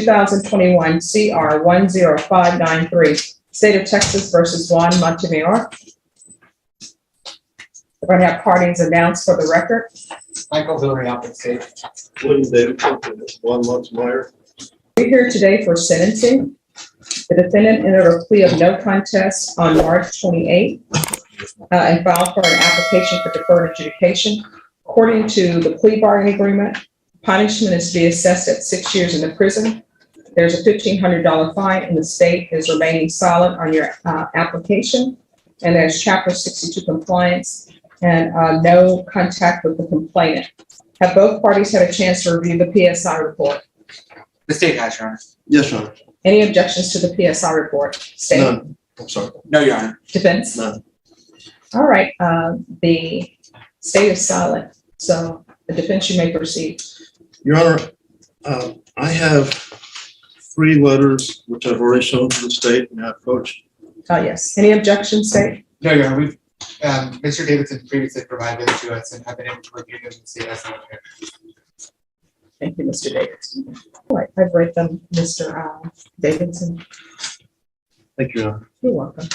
2021 CR 10593, State of Texas versus Juan Montemayor. We're going to have parties announced for the record. Michael Hillary Alpha State. William Davidson, Juan Montemayor. We're here today for sentencing. The defendant entered a plea of no contest on March 28 and filed for an application for deferred adjudication. According to the plea bargaining agreement, punishment is to be assessed at 6 years in the prison. There's a $1,500 fine, and the state is remaining silent on your application. And there's Chapter 62 compliance and no contact with the complainant. Have both parties had a chance to review the PSI report? The state has, Your Honor. Yes, Your Honor. Any objections to the PSI report? State? None. I'm sorry. No, Your Honor. Defense? None. All right, the state is silent, so the defense, you may proceed. Your Honor, I have 3 letters which I've already shown to the state and have coached. Yes. Any objections, state? No, Your Honor. We've, Mr. Davidson previously provided them to us and have been able to review them and see it as an okay. Thank you, Mr. Davidson. All right, I've read them, Mr. Davidson. Thank you, Your Honor. You're welcome.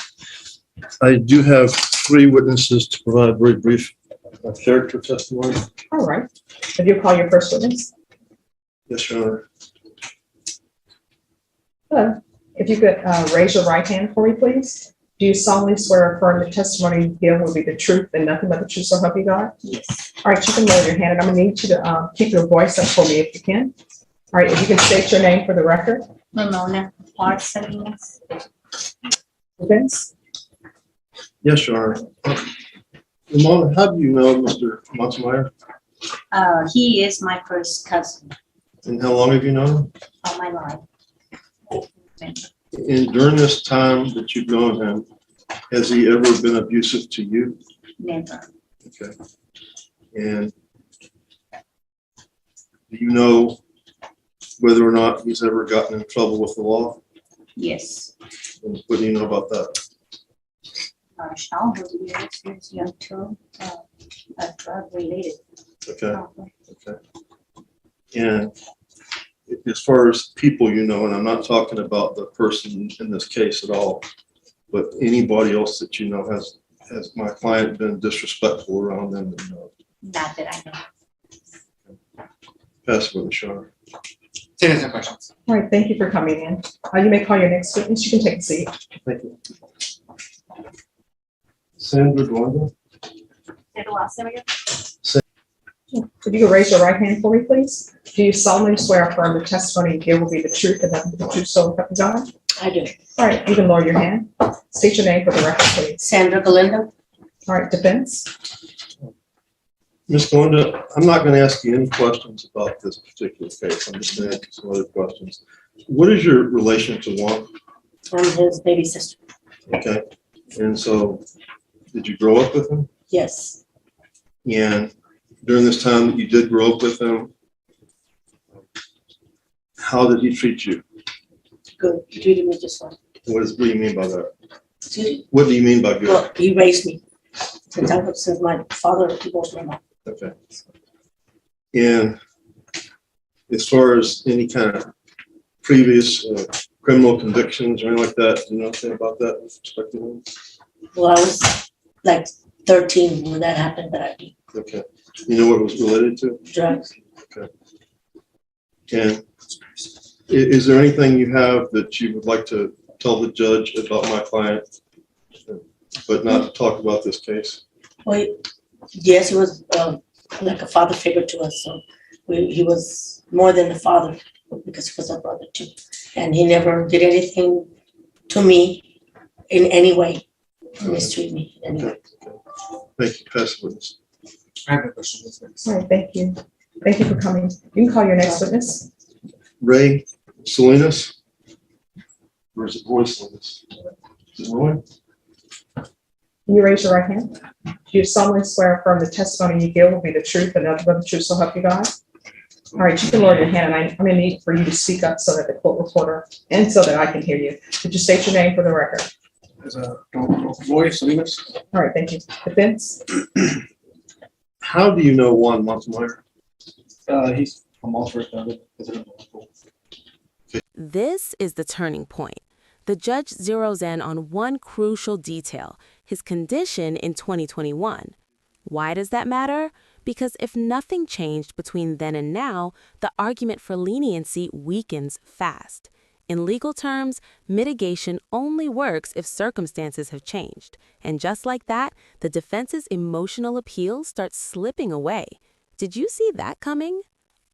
I do have 3 witnesses to provide very brief character testimony. All right. Have you call your first witness? Yes, Your Honor. Hello. If you could raise your right hand for me, please. Do you solemnly swear or affirm the testimony you give will be the truth and nothing but the truth, so help you God? Yes. All right, you can lower your hand, and I'm gonna need you to keep your voice up for me if you can. All right, if you can state your name for the record. Ramona Salinas. Defense? Yes, Your Honor. Ramona, how do you know Mr. Montemayor? He is my first cousin And how long have you known him? all my life. And during this time that you've known him, has he ever been abusive to you? Never. Okay. And do you know whether or not he's ever gotten in trouble with the law? Yes. And what do you know about that? Childhood years, he was young too, drug related. Okay. Okay. And as far as people you know, and I'm not talking about the person in this case at all, but anybody else that you know, has my client been disrespectful around them? Not that I know. Pass with Your Honor. State has no questions. All right, thank you for coming in. You may call your next witness. You can take a seat. Thank you. Sandra Glenda. If you could raise your right hand for me, please. Do you solemnly swear or affirm the testimony you give will be the truth and nothing but the truth, so help you God? I do. All right, you can lower your hand. State your name for the record, please. Sandra Galindo. All right, defense? Ms. Glenda, I'm not going to ask you any questions about this particular case. I'm just going to ask you some other questions. What is your relation to Juan? I'm his baby sister. Okay. And so, did you grow up with him? Yes. And during this time that you did grow up with him, how did he treat you? Good. He treated me just fine. What do you mean by that? Excuse me? What do you mean by good? Well, he raised me since my father divorced my mom. Okay. And as far as any kind of previous criminal convictions or anything like that, do you know anything about that with respect to him? Well, I was like 13 when that happened, but I did Okay. You know what it was related to? drugs. Okay. And is there anything you have that you would like to tell the judge about my client, but not talk about this case? Well, yes, he was like a father figure to us. So he was more than a father because he was a brother too. And he never did anything to me in any way to mistreat me. Anyway. Okay. Thank you. Pass the witness. I have no questions. All right, thank you. Thank you for coming. You can call your next witness. Ray Salinas? Or is it Roy Salinas? Is it Roy? Can you raise your right hand? Do you solemnly swear or affirm the testimony you give will be the truth and nothing but the truth, so help you God? All right, you can lower your hand, and I'm going to need for you to speak up so that the court reporter and so that I can hear you. Could you state your name for the record? Roy Salinas. All right, thank you. Defense? How do you know Juan Montemayor? He's from Malford, visiting the local. Okay, This is the turning point. The judge zeroes in on one crucial detail, his condition in 2021. Why does that matter? Because if nothing changed between then and now, the argument for leniency weakens fast. In legal terms, mitigation only works if circumstances have changed. And just like that, the defense's emotional appeal starts slipping away. Did you see that coming?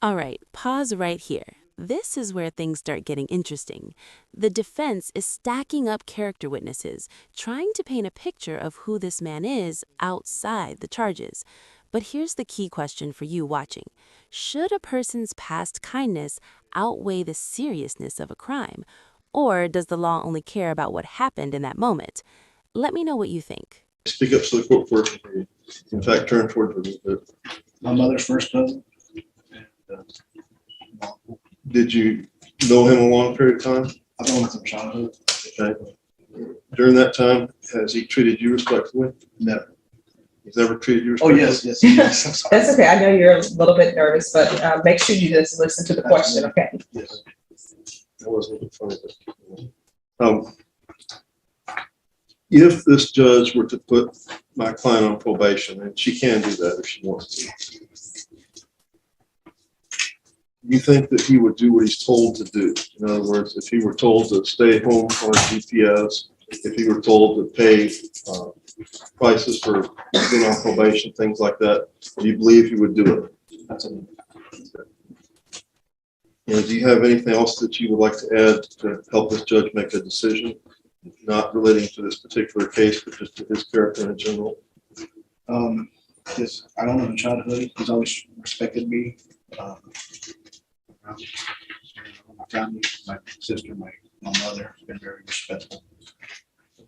All right, pause right here. This is where things start getting interesting. The defense is stacking up character witnesses, trying to paint a picture of who this man is outside the charges. But here's the key question for you watching. Should a person's past kindness outweigh the seriousness of a crime? Or does the law only care about what happened in that moment? Let me know what you think. Speak up so the court reporter can hear you. In fact, turn towards her a little bit. My mother's first cousin. Did you know him a long period of time? I've known him from childhood. Okay. During that time, has he treated you respectfully? Never. He's never treated you Oh, respectfully? yes. I'm sorry. That's okay. I know you're a little bit nervous, but make sure you just listen to the question, okay? Yes. That wasn't even funny, but, if this judge were to put my client on probation, and she can do that if she wants to, you think that he would do what he's told to do? In other words, if he were told to stay home on a GPS, if he were told to pay prices for being on probation, things like that, do you believe he would do it? Absolutely. And do you have anything else that you would like to add to help this judge make a decision, not relating to this particular case, but just to his character in general? Yes, I don't know him in childhood. He's always respected me. My family, my sister, my mother has been very respectful.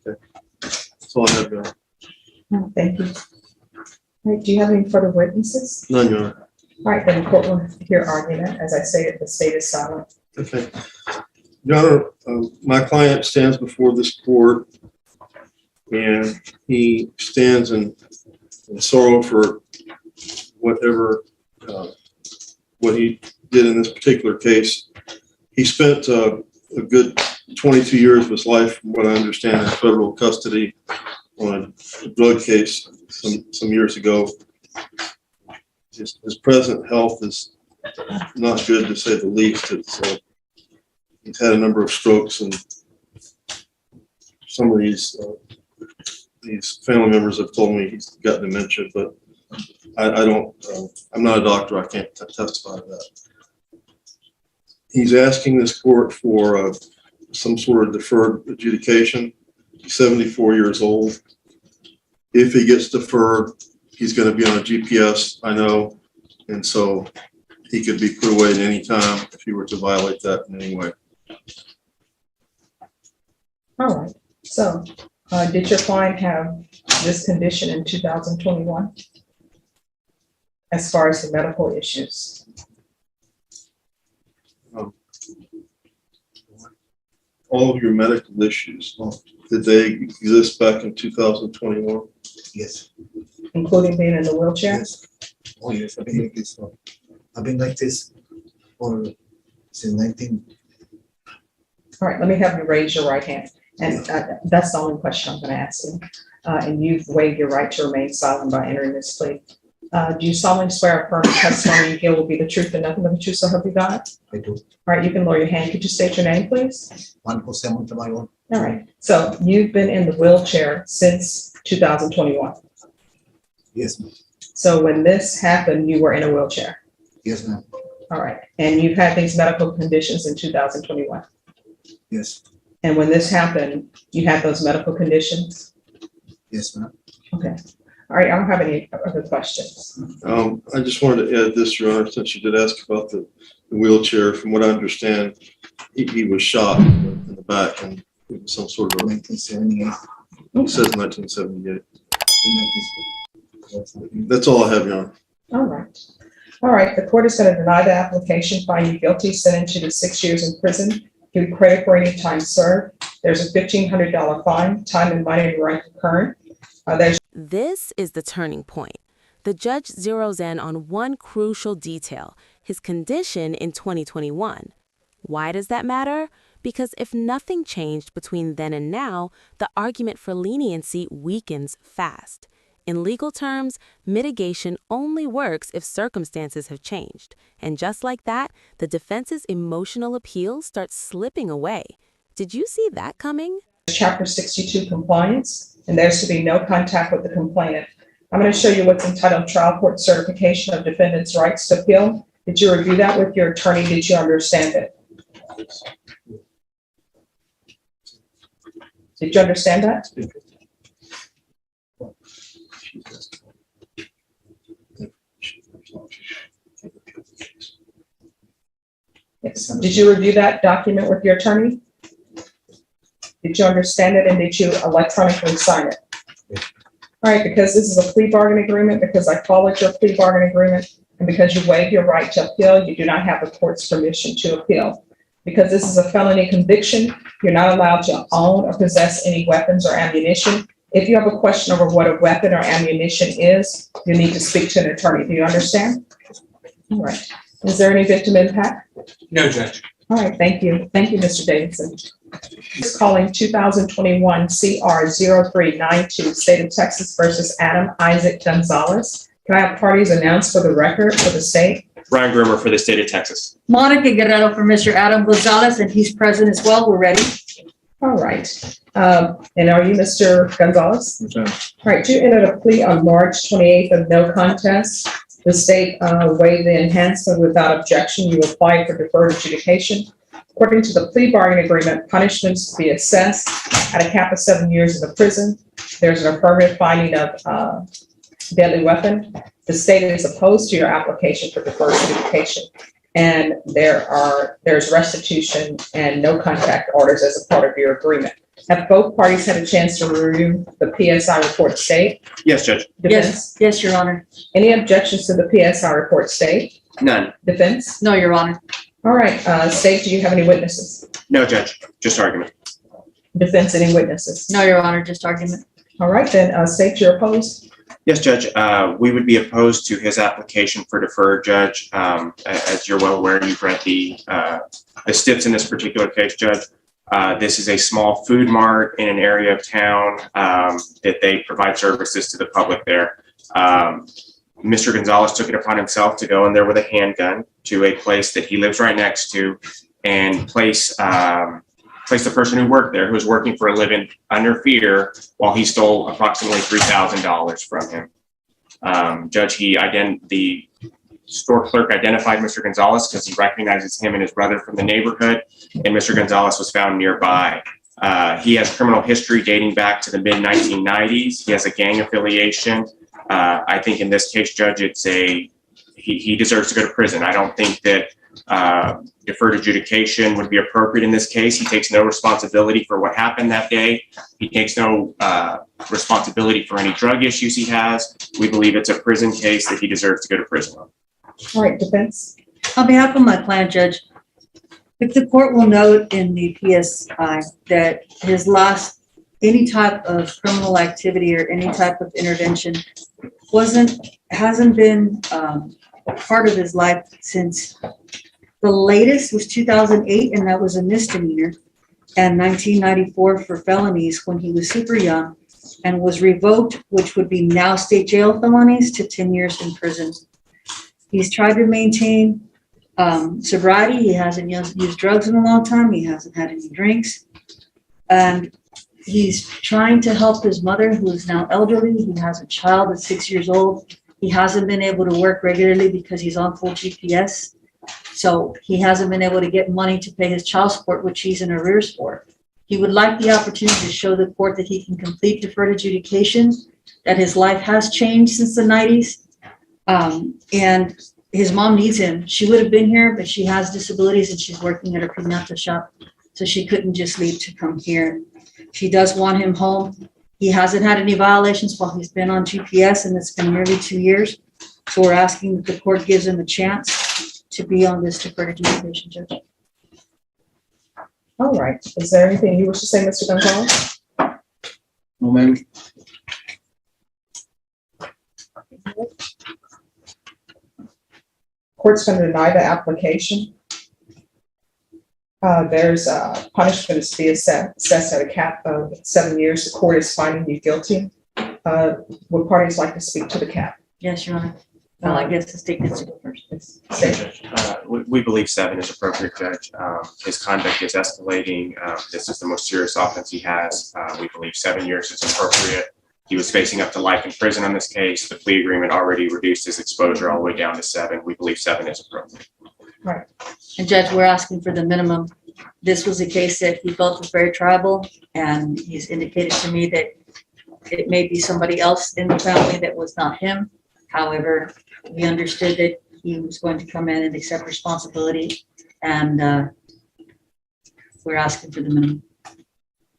That's all I have, Your Honor. Oh, thank you. All right, do you have any further witnesses? None, Your Honor. All right, then the court will hear argument. As I stated, the state is silent. Okay. Your Honor, my client stands before this court and he stands in sorrow for whatever, what he did in this particular case. He spent a good 22 years of his life, from what I understand, in federal custody on a drug case some years ago. His present health is not good, to say the least. He's had a number of strokes, and some of these family members have told me he's got dementia, but I don't, I'm not a doctor, I can't testify to that. He's asking this court for some sort of deferred adjudication. He's 74 years old. If he gets deferred, he's going to be on a GPS, I know, and so he could be put away at any time if he were to violate that in any way. All right, so did your client have this condition in 2021? As far as the medical issues? All of your medical issues, did they exist back in 2021? Yes. Including being in the wheelchair? Yes. Oh yes, I've been like this. I've been like this since 19. All right, let me have you raise your right hand. And that's the only question I'm going to ask you. And you've waived your right to remain silent by entering this plea. Do you solemnly swear affirm the testimony you give will be the truth and nothing but the truth, so help you God? I do. All right, you can lower your hand. Could you state your name, please? Juan Jose Montemayor. All right, so you've been in the wheelchair since 2021. Yes, ma'am. So when this happened, you were in a wheelchair. Yes, ma'am. All right, and you've had these medical conditions in 2021. Yes. And when this happened, you had those medical conditions? Yes, ma'am. Okay. All right, I don't have any other questions. I just wanted to add this, Your Honor, since you did ask about the wheelchair. From what I understand, he was shot in the back and it was some sort of, 1978. it says 1978. In That's all I have, Your Honor. All right. All right, the court is going to deny the application, find you guilty, sentence you to 6 years in prison, give you credit for any time served. There's a $1,500 fine, time and money to run concurrent. This is the turning point. The judge zeroes in on one crucial detail, his condition in 2021. Why does that matter? Because if nothing changed between then and now, the argument for leniency weakens fast. In legal terms, mitigation only works if circumstances have changed. And just like that, the defense's emotional appeal starts slipping away. Did you see that coming? Chapter 62 compliance, and there's to be no contact with the complainant. I'm going to show you what's entitled trial court certification of defendant's rights to appeal. Did you review that with your attorney? Did you understand it? Did you understand that? Yes. Did you review that document with your attorney? Did you understand it, and did you electronically sign it? All right, because this is a plea bargain agreement, because I followed your plea bargain agreement, and because you waived your right to appeal, you do not have the court's permission to appeal. Because this is a felony conviction, you're not allowed to own or possess any weapons or ammunition. If you have a question over what a weapon or ammunition is, you need to speak to an attorney. Do you understand? All right. Is there any victim impact? No, Judge. All right, thank you. Thank you, Mr. Davidson. Is calling 2021 CR 0392, State of Texas versus Adam Isaac Gonzalez. Can I have parties announced for the record for the state? Ryan Grimmer for the state of Texas. Monica Guerrero for Mr. Adam Gonzalez, and he's present as well. We're ready. All right. And are you Mr. Gonzalez? All right, you entered a plea on March 28th of no contest. The state waived the enhancement without objection. You applied for deferred adjudication. According to the plea bargain agreement, punishments to be assessed at a cap of 7 years in the prison. There's an affirmative finding of deadly weapon. The state is opposed to your application for deferred adjudication. And there's restitution and no contact orders as a part of your agreement. Have both parties had a chance to review the PSI report state? Yes, Judge. Defense? Yes, Your Honor. Any objections to the PSI report state? None. Defense? No, Your Honor. All right, state, do you have any witnesses? No, Judge. Just argument. Defense, any witnesses? No, Your Honor, just argument. All right, then, state, you're opposed? Yes, Judge. We would be opposed to his application for deferred, Judge. As you're well aware, you've read the steps in this particular case, Judge. This is a small food mart in an area of town that they provide services to the public there. Mr. Gonzalez took it upon himself to go in there with a handgun to a place that he lives right next to and place the person who worked there, who was working for a living, under fear while he stole approximately $3,000 from him. Judge, the store clerk identified Mr. Gonzalez because he recognizes him and his brother from the neighborhood, and Mr. Gonzalez was found nearby. He has criminal history dating back to the mid-1990s. He has a gang affiliation. I think in this case, Judge, he deserves to go to prison. I don't think that deferred adjudication would be appropriate in this case. He takes no responsibility for what happened that day. He takes no responsibility for any drug issues he has. We believe it's a prison case that he deserves to go to prison on. All right, defense? On behalf of my client, Judge, if the court will note in the PSI that his last any type of criminal activity or any type of intervention hasn't been part of his life since the latest was 2008, and that was a misdemeanor, and 1994 for felonies when he was super young, and was revoked, which would be now state jail felonies, to 10 years in prison. He's tried to maintain sobriety. He hasn't used drugs in a long time. He hasn't had any drinks. And he's trying to help his mother, who is now elderly. He has a child that's 6 years old. He hasn't been able to work regularly because he's on full GPS. So he hasn't been able to get money to pay his child support, which he's in arrears for. He would like the opportunity to show the court that he can complete deferred adjudication, that his life has changed since the 90s. And his mom needs him. She would have been here, but she has disabilities and she's working at a pinata shop. So she couldn't just leave to come here. She does want him home. He hasn't had any violations while he's been on GPS, and it's been nearly 2 years. So we're asking that the court gives him a chance to be on this deferred adjudication, Judge. All right. Is there anything you wish to say, Mr. Gonzalez? No, ma'am. Court's going to deny the application. There's punishment is to be assessed at a cap of 7 years. The court is finding you guilty. Would parties like to speak to the cap? Yes, Your Honor. Well, I guess the state gets to go first. State. We believe 7 is appropriate, Judge. His conduct is escalating. This is the most serious offense he has. We believe 7 years is appropriate. He was facing up to life in prison on this case. The plea agreement already reduced his exposure all the way down to 7. We believe 7 is appropriate. And Judge, we're asking for the minimum. This was a case that he felt was very tribal, and he's indicated to me that it may be somebody else in the family that was not him. However, we understood that he was going to come in and accept responsibility, and we're asking for the minimum.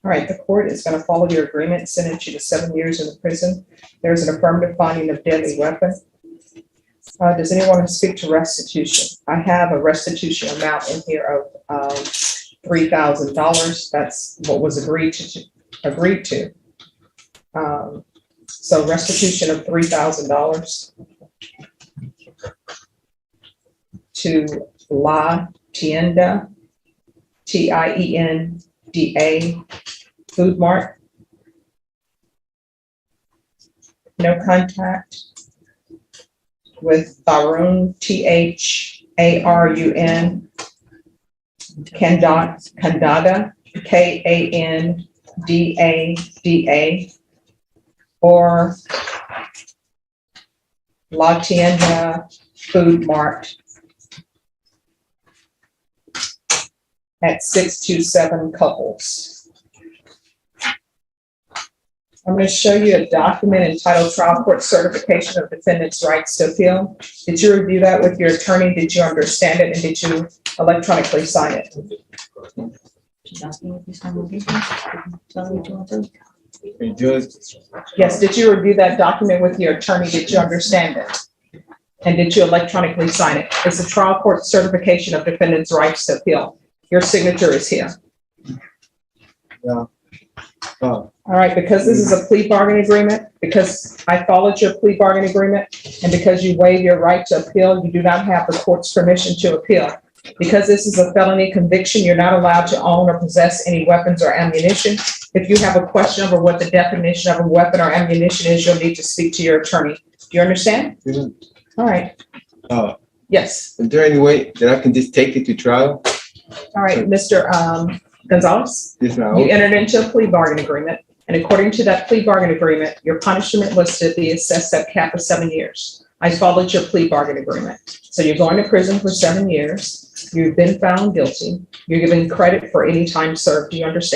All right, the court is going to follow your agreement, sentence you to 7 years in the prison. There's an affirmative finding of deadly weapon. Does anyone want to speak to restitution? I have a restitution amount in here of $3,000. That's what was agreed to. So restitution of $3,000 to La Tienda, TIENDA Food Mart. No contact with Tharun, THARUN, Kandada, KANDADA, or La Tienda Food Mart at 627 Couples. I'm going to show you a document entitled Trial Court Certification of Defendant's Rights to Appeal. Did you review that with your attorney? Did you understand it? And did you electronically sign it? She's asking if you signed the papers. Tell me what you want to do. Yes, did you review that document with your attorney? Did you understand it? And did you electronically sign it? It's a Trial Court Certification of Defendant's Rights to Appeal. Your signature is here. Yeah. All right, because this is a plea bargaining agreement, because I followed your plea bargaining agreement, and because you waive your right to appeal, you do not have the court's permission to appeal. Because this is a felony conviction, you're not allowed to own or possess any weapons or ammunition. If you have a question over what the definition of a weapon or ammunition is, you'll need to speak to your attorney. Do you understand? Yeah. All right. Yes. Is there any way that I can just take it to trial? All right, Mr. Gonzalez, Yes, ma'am. you entered into a plea bargain agreement, and according to that plea bargain agreement, your punishment was to be assessed at cap of 7 years. I followed your plea bargain agreement. So you're going to prison for 7 years. You've been found guilty. You're given credit for any time served. Do you understand?